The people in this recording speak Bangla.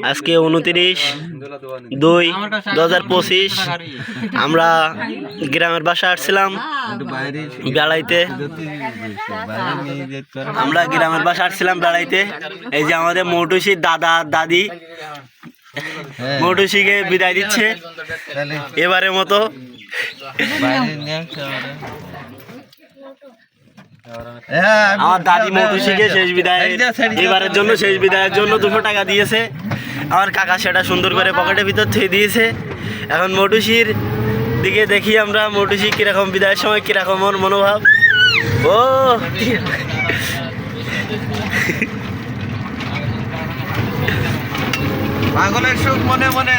আজকে 29/2/2025 আমরা গ্রামের বাসা আসছিলাম বেড়াইতে। এই যে আমাদের মৌটুসির দাদা দাদি মৌটুসিকে বিদায় দিচ্ছে এবারের মতো। আমার দাদি মৌটুসিকে এবারের জন্য শেষ বিদায়ের জন্য 200 টাকা দিয়েছে। আমার কাকা সেটা সুন্দর করে পকেটের ভিতর থুয়ে দিয়েছে। এখন মৌটুসির দিকে দেখি আমরা, মৌটুসি কিরকম বিদায়ের সময় কিরকম ওর মনোভাব। ও পাগলের সুখ মনে মনে।